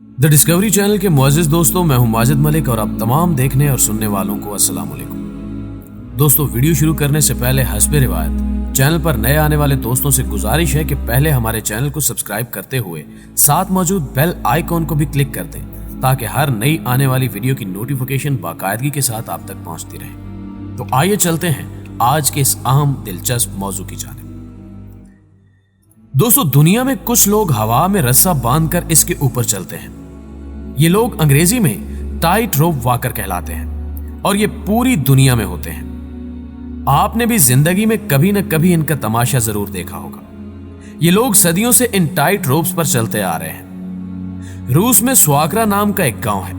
The discovery channel के मुअज़्ज़िज़ दोस्तों, मैं हूं माजिद मलिक और आप तमाम देखने और सुनने वालों को अस्सलाम वालेकुम। दोस्तों, वीडियो शुरू करने से पहले हस्बे रिवायत चैनल पर नए आने वाले दोस्तों से गुजारिश है कि पहले हमारे चैनल को सब्सक्राइब करते हुए साथ मौजूद बेल आइकॉन को भी क्लिक कर दें ताकि हर नई आने वाली वीडियो की नोटिफिकेशन बाकायदगी के साथ आप तक पहुंचती रहे। तो आइए चलते हैं आज के इस अहम दिलचस्प मौजू की जानिब। दोस्तों, दुनिया में कुछ लोग हवा में रस्सा बांधकर इसके ऊपर चलते हैं। ये लोग अंग्रेजी में टाइट रोप वॉकर कहलाते हैं और ये पूरी दुनिया में होते हैं। आपने भी जिंदगी में कभी न कभी इनका तमाशा जरूर देखा होगा। ये लोग सदियों से इन टाइट रोप्स पर चलते आ रहे हैं। रूस में स्वाकरा नाम का एक गांव है।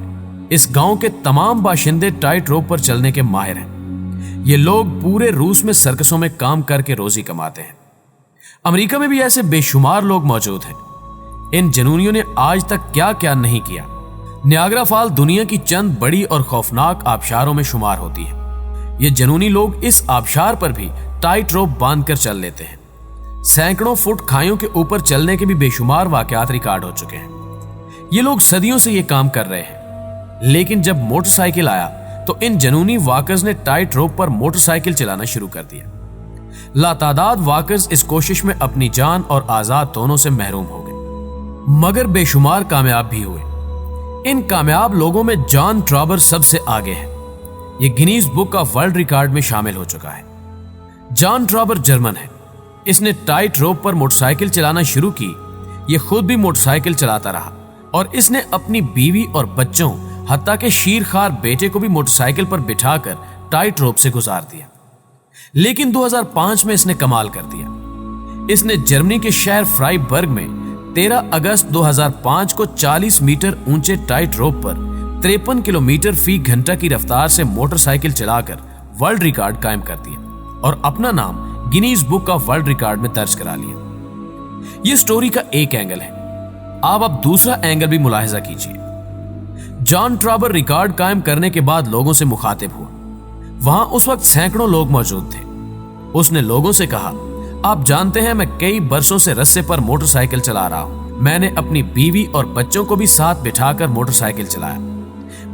इस गांव के तमाम बाशिंदे टाइट रोप पर चलने के माहिर हैं। ये लोग पूरे रूस में सर्कसों में काम करके रोजी कमाते हैं। अमेरिका में भी ऐसे बेशुमार लोग मौजूद हैं। इन जनूनियों ने आज तक क्या क्या नहीं किया। नियाग्रा फॉल दुनिया की चंद बड़ी और खौफनाक आबशारों में शुमार होती है। ये जनूनी लोग इस आबशार पर भी टाइट रोप बांधकर चल लेते हैं। सैकड़ों फुट खाइयों के ऊपर चलने के भी बेशुमार वाकयात रिकॉर्ड हो चुके हैं। ये लोग सदियों से ये काम कर रहे हैं, लेकिन जब मोटरसाइकिल आया तो इन जनूनी वॉकर्स ने टाइट रोप पर मोटरसाइकिल चलाना शुरू कर दिया। लातादाद वॉकर्स इस कोशिश में अपनी जान और आजाद दोनों से महरूम हो गए, मगर बेशुमार कामयाब भी हुए। इन कामयाब लोगों में जॉन ट्रॉबर सबसे आगे है। ये Guinness book of world record में शामिल हो चुका है। जॉन ट्रॉबर जर्मन है। इसने टाइट रोप पर मोटरसाइकिल चलाना शुरू की। ये खुद भी मोटरसाइकिल चलाता रहा और इसने अपनी बीवी और बच्चों हत्ता के शीरखार बेटे को भी मोटरसाइकिल पर बिठाकर टाइट रोप से गुजार दिया। लेकिन 2005 में इसने कमाल कर दिया। इसने जर्मनी के शहर फ्राइबर्ग में 13 अगस्त 2005 को 40 मीटर ऊंचे टाइट रोप पर 53 किलोमीटर फी घंटा की रफ्तार से मोटरसाइकिल चलाकर वर्ल्ड रिकॉर्ड कायम कर दिया और अपना नाम Guinness book of world record में दर्ज करा लिया। यह स्टोरी का एक एंगल है। अब दूसरा एंगल भी मुलाहिजा कीजिए। जॉन ट्रॉबर रिकॉर्ड कायम करने के बाद लोगों से मुखातिब हुआ। वहां उस वक्त सैकड़ों लोग मौजूद थे। उसने लोगों से कहा, आप जानते हैं मैं कई बरसों से रस्से पर मोटरसाइकिल चला रहा हूं। मैंने अपनी बीवी और बच्चों को भी साथ बिठाकर मोटरसाइकिल चलाया।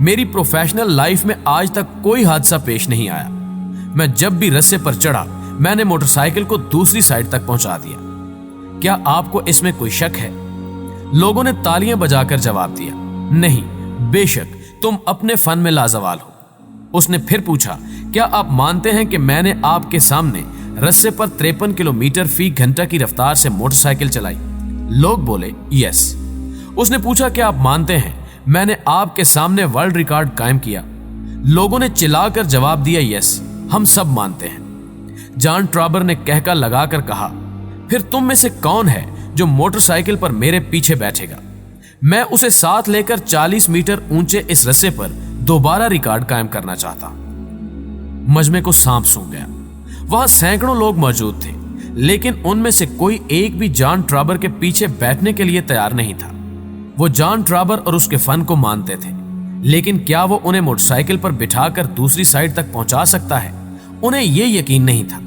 मेरी प्रोफेशनल लाइफ में आज तक कोई हादसा पेश नहीं आया। मैं जब भी रस्से पर चढ़ा मैंने मोटरसाइकिल को दूसरी साइड तक पहुंचा दिया। क्या आपको इसमें कोई शक है? लोगों ने तालियां बजाकर जवाब दिया, नहीं, बेशक तुम अपने फन में लाजवाल हो। उसने फिर पूछा, क्या आप मानते हैं कि मैंने आपके सामने रस्से पर 53 किलोमीटर फी घंटा की रफ्तार से मोटरसाइकिल चलाई? लोग बोले, यस। उसने पूछा, क्या आप मानते हैं मैंने आपके सामने वर्ल्ड रिकॉर्ड कायम किया? लोगों ने चिल्लाकर जवाब दिया, यस, हम सब मानते हैं। जॉन ट्रॉबर ने कहका लगाकर कहा, फिर तुम में से कौन है जो मोटरसाइकिल पर मेरे पीछे बैठेगा? मैं उसे साथ लेकर 40 मीटर ऊंचे इस रस्से पर दोबारा रिकॉर्ड कायम करना चाहता। मजमे को सांप सूंघ गया। वहां सैकड़ों लोग मौजूद थे, लेकिन उनमें से कोई एक भी जॉन ट्रॉबर के पीछे बैठने के लिए तैयार नहीं था। वो जॉन ट्रॉबर और उसके फन को मानते थे, लेकिन क्या वो उन्हें मोटरसाइकिल पर बिठाकर दूसरी साइड तक पहुंचा सकता है? उन्हें यह यकीन नहीं था।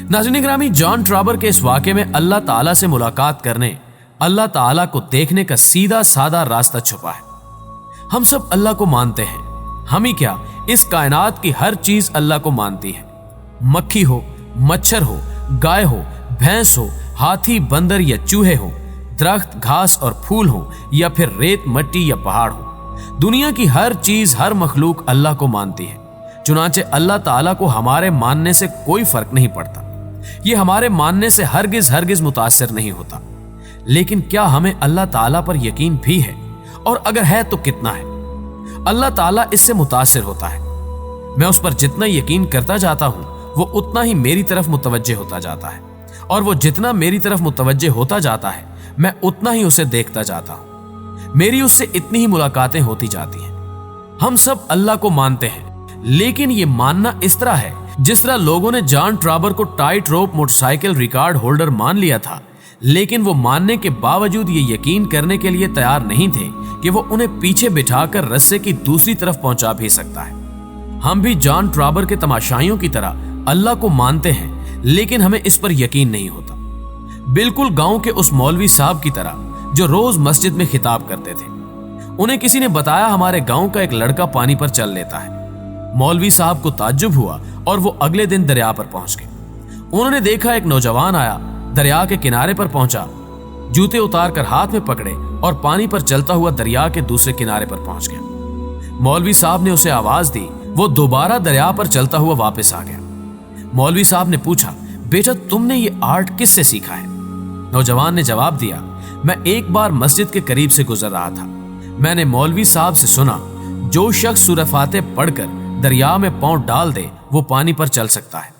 नाज़रीन गिरामी, जॉन ट्रॉबर के इस वाक़े में अल्लाह ताला से मुलाकात करने, अल्लाह ताला को देखने का सीधा साधा रास्ता छुपा है। हम सब अल्लाह को मानते हैं। हम ही क्या, इस कायनात की हर चीज अल्लाह को मानती है। मक्खी हो, मच्छर हो, गाय हो, भैंस हो, हाथी, बंदर या चूहे हो, दरख्त, घास और फूल हो, या फिर रेत, मिट्टी या पहाड़ हो, दुनिया की हर चीज, हर मखलूक अल्लाह को मानती है। चुनांचे अल्लाह ताला को हमारे मानने से कोई फर्क नहीं पड़ता। ये हमारे मानने से हरगिज मुतासिर नहीं होता। लेकिन क्या हमें अल्लाह ताला पर यकीन भी है? और अगर है तो कितना है? अल्लाह ताला इससे मुतासिर होता है। मैं उस पर जितना यकीन करता जाता हूं वो उतना ही मेरी तरफ मुतवज्जे होता जाता है, और वो जितना मेरी तरफ मुतवज्जे होता जाता है मैं उतना ही उसे देखता जाता हूं। मेरी उससे इतनी ही मुलाकातें होती जाती हैं। हम सब अल्लाह को मानते हैं, लेकिन ये मानना इस तरह है जिस तरह लोगों ने जॉन ट्रॉबर को टाइट रोप मोटरसाइकिल रिकॉर्ड होल्डर मान लिया था, लेकिन वो मानने के बावजूद ये यकीन करने के लिए तैयार नहीं थे कि वो उन्हें पीछे बिठाकर रस्से की दूसरी तरफ पहुंचा भी सकता है। हम भी जॉन ट्रॉबर के तमाशाइयों की तरह अल्लाह को मानते हैं, लेकिन हमें इस पर यकीन नहीं होता। बिल्कुल गांव के उस मौलवी साहब की तरह जो रोज मस्जिद में खिताब करते थे। उन्हें किसी ने बताया हमारे गांव का एक लड़का पानी पर चल लेता है। मौलवी साहब को ताज्जुब हुआ और वो अगले दिन दरिया पर पहुंच गए। उन्होंने देखा एक नौजवान आया, दरिया के किनारे पर पहुंचा, जूते उतार कर हाथ में पकड़े और पानी पर चलता हुआ दरिया के दूसरे किनारे पर पहुंच गया। मौलवी साहब ने उसे आवाज दी, वो दोबारा दरिया पर चलता हुआ वापस आ गया। मौलवी साहब ने पूछा, बेटा तुमने ये आर्ट किससे सीखा है? नौजवान ने जवाब दिया, मैं एक बार मस्जिद के करीब से गुजर रहा था। मैंने मौलवी साहब से सुना, जो शख्स सूरह फातिहा पढ़कर दरिया में पांव डाल दे वो पानी पर चल सकता है।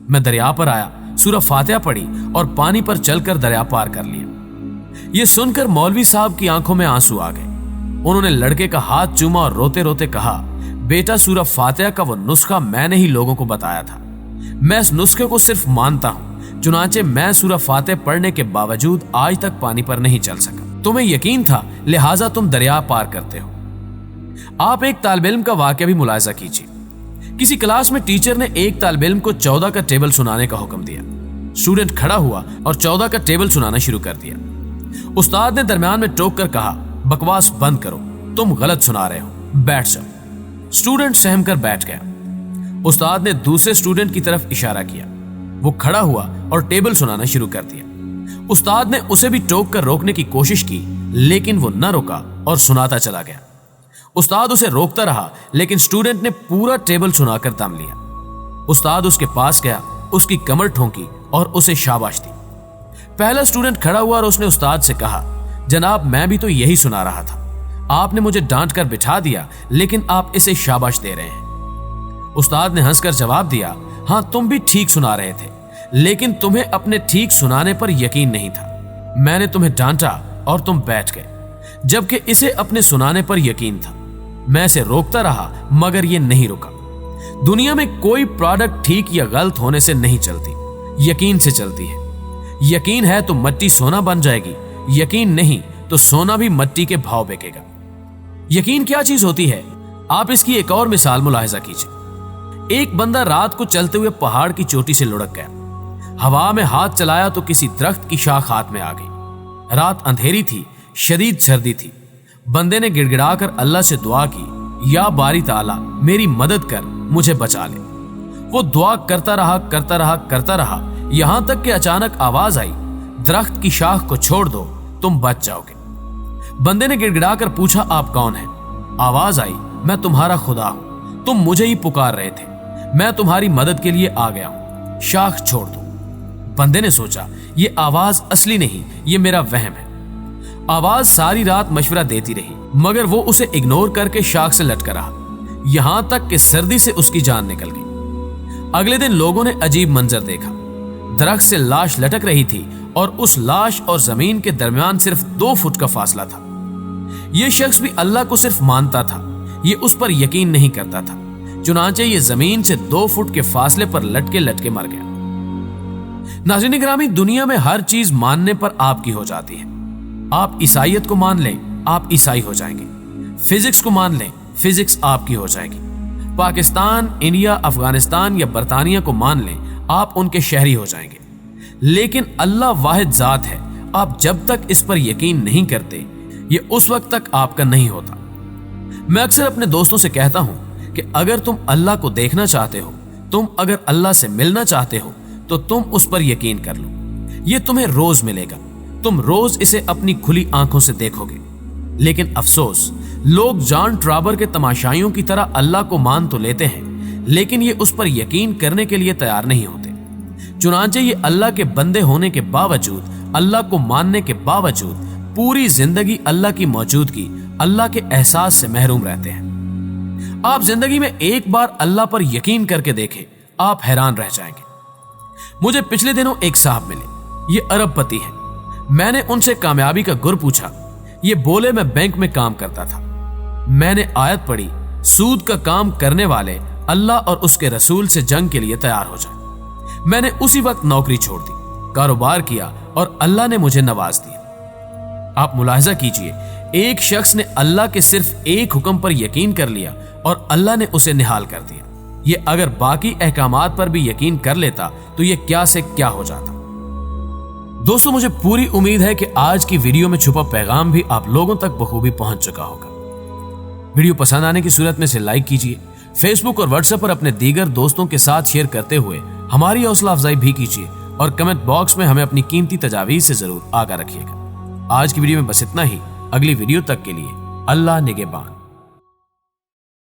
मैं दरिया पर आया, सूरह फातिहा पढ़ी और पानी पर चलकर दरिया पार कर लिया। ये सुनकर मौलवी साहब की आंखों में आंसू आ गए। उन्होंने लड़के का हाथ चूमा और रोते रोते कहा, बेटा सूरह फातिहा का वो नुस्खा मैंने ही लोगों को बताया था। मैं इस नुस्खे को सिर्फ मानता हूं, चुनांचे मैं सूरह फातिहा पढ़ने के बावजूद आज तक पानी पर नहीं चल सका। तुम्हें यकीन था, लिहाजा तुम दरिया पार करते हो। आप एक तालिब इल्म का वाकया भी मुलाहिजा कीजिए। किसी क्लास में टीचर ने एक तालिब इल्म को 14 का टेबल सुनाने का हुक्म दिया। स्टूडेंट खड़ा हुआ और 14 का टेबल सुनाना शुरू कर दिया। उस्ताद ने दरमियान में टोक कर कहा, बकवास बंद करो, तुम गलत सुना रहे हो, बैठ जाओ। स्टूडेंट सहम कर बैठ गया। उस्ताद ने दूसरे स्टूडेंट की तरफ इशारा किया। वो खड़ा हुआ और टेबल सुनाना शुरू कर दिया। उस्ताद ने उसे भी टोक कर रोकने की कोशिश की, लेकिन वो न रुका और सुनाता चला गया। उस्ताद उसे रोकता रहा, लेकिन स्टूडेंट ने पूरा टेबल सुनाकर दम लिया। उस्ताद उसके पास गया, उसकी कमर ठोंकी और उसे शाबाश दी। पहला स्टूडेंट खड़ा हुआ और उसने उस्ताद से कहा, जनाब मैं भी तो यही सुना रहा था, आपने मुझे डांट कर बिठा दिया, लेकिन आप इसे शाबाश दे रहे हैं। उस्ताद ने हंसकर जवाब दिया, हाँ तुम भी ठीक सुना रहे थे, लेकिन तुम्हें अपने ठीक सुनाने पर यकीन नहीं था। मैंने तुम्हें डांटा और तुम बैठ गए, जबकि इसे अपने सुनाने पर यकीन था। मैं इसे रोकता रहा मगर ये नहीं रुका। दुनिया में कोई प्रोडक्ट ठीक या गलत होने से नहीं चलती, यकीन से चलती है। यकीन है तो मट्टी सोना बन जाएगी, यकीन नहीं तो सोना भी मट्टी के भाव बिकेगा। यकीन क्या चीज होती है, आप इसकी एक और मिसाल मुलाहिजा कीजिए। एक बंदा रात को चलते हुए पहाड़ की चोटी से लुढ़क गया। हवा में हाथ चलाया तो किसी दरख्त की शाख हाथ में आ गई। रात अंधेरी थी, शदीद सर्दी थी। बंदे ने गिड़गिड़ाकर अल्लाह से दुआ की, या बारी ताला मेरी मदद कर, मुझे बचा ले। वो दुआ करता रहा, यहां तक कि अचानक आवाज आई, दरख्त की शाख को छोड़ दो, तुम बच जाओगे। बंदे ने गिड़गिड़ाकर पूछा, आप कौन हैं? आवाज आई, मैं तुम्हारा खुदा हूं, तुम मुझे ही पुकार रहे थे, मैं तुम्हारी मदद के लिए आ गया हूं, शाख छोड़ दो। बंदे ने सोचा, ये आवाज असली नहीं, ये मेरा वहम है। आवाज सारी रात मशवरा देती रही, मगर वो उसे इग्नोर करके शाख से लटका रहा, यहां तक कि सर्दी से उसकी जान निकल गई। अगले दिन लोगों ने अजीब मंजर देखा। दरख्त से लाश लटक रही थी और उस लाश और जमीन के दरमियान सिर्फ 2 फुट का फासला था। यह शख्स भी अल्लाह को सिर्फ मानता था, ये उस पर यकीन नहीं करता था। चुनांचे ये जमीन से 2 फुट के फासले पर लटके लटके मर गया। नाज़रीन गिरामी, दुनिया में हर चीज मानने पर आपकी हो जाती है। आप ईसाइयत को मान लें, आप ईसाई हो जाएंगे। फिजिक्स को मान लें, फिजिक्स आपकी हो जाएगी। पाकिस्तान, इंडिया, अफगानिस्तान या बरतानिया को मान लें, आप उनके शहरी हो जाएंगे। लेकिन अल्लाह वाहिद जात है, आप जब तक इस पर यकीन नहीं करते, ये उस वक्त तक आपका नहीं होता। मैं अक्सर अपने दोस्तों से कहता हूं कि अगर तुम अल्लाह को देखना चाहते हो, तुम अगर अल्लाह से मिलना चाहते हो, तो तुम उस पर यकीन कर लो। ये तुम्हें रोज मिलेगा, तुम रोज इसे अपनी खुली आंखों से देखोगे। लेकिन अफसोस, लोग जॉन ट्रावर के तमाशाइयों की तरह अल्लाह को मान तो लेते हैं, लेकिन ये उस पर यकीन करने के लिए तैयार नहीं होते। चुनांचे ये अल्लाह के बंदे होने के बावजूद, अल्लाह को मानने के बावजूद पूरी जिंदगी अल्लाह की मौजूदगी, अल्लाह के एहसास से महरूम रहते हैं। आप जिंदगी में एक बार अल्लाह पर यकीन करके देखें, आप हैरान रह जाएंगे। मुझे पिछले दिनों एक साहब मिले, ये अरबपति हैं। मैंने उनसे कामयाबी का गुर पूछा। ये बोले, मैं बैंक में काम करता था। मैंने आयत पढ़ी, सूद का काम करने वाले अल्लाह और उसके रसूल से जंग के लिए तैयार हो जाए। मैंने उसी वक्त नौकरी छोड़ दी, कारोबार किया और अल्लाह ने मुझे नवाज दिया। आप मुलाहिजा कीजिए, एक शख्स ने अल्लाह के सिर्फ एक हुक्म पर यकीन कर लिया और अल्लाह ने उसे निहाल कर दिया। ये अगर बाकी अहकामात पर भी यकीन कर लेता तो ये क्या से क्या हो जाता। दोस्तों, मुझे पूरी उम्मीद है कि आज की वीडियो में छुपा पैगाम भी आप लोगों तक बखूबी पहुंच चुका होगा। वीडियो पसंद आने की सूरत में इसे लाइक कीजिए, फेसबुक और व्हाट्सएप पर अपने दीगर दोस्तों के साथ शेयर करते हुए हमारी हौसला अफजाई भी कीजिए और कमेंट बॉक्स में हमें अपनी कीमती तजावीज़ से जरूर आगाह रखिएगा। आज की वीडियो में बस इतना ही। अगली वीडियो तक के लिए अल्लाह निगहबान।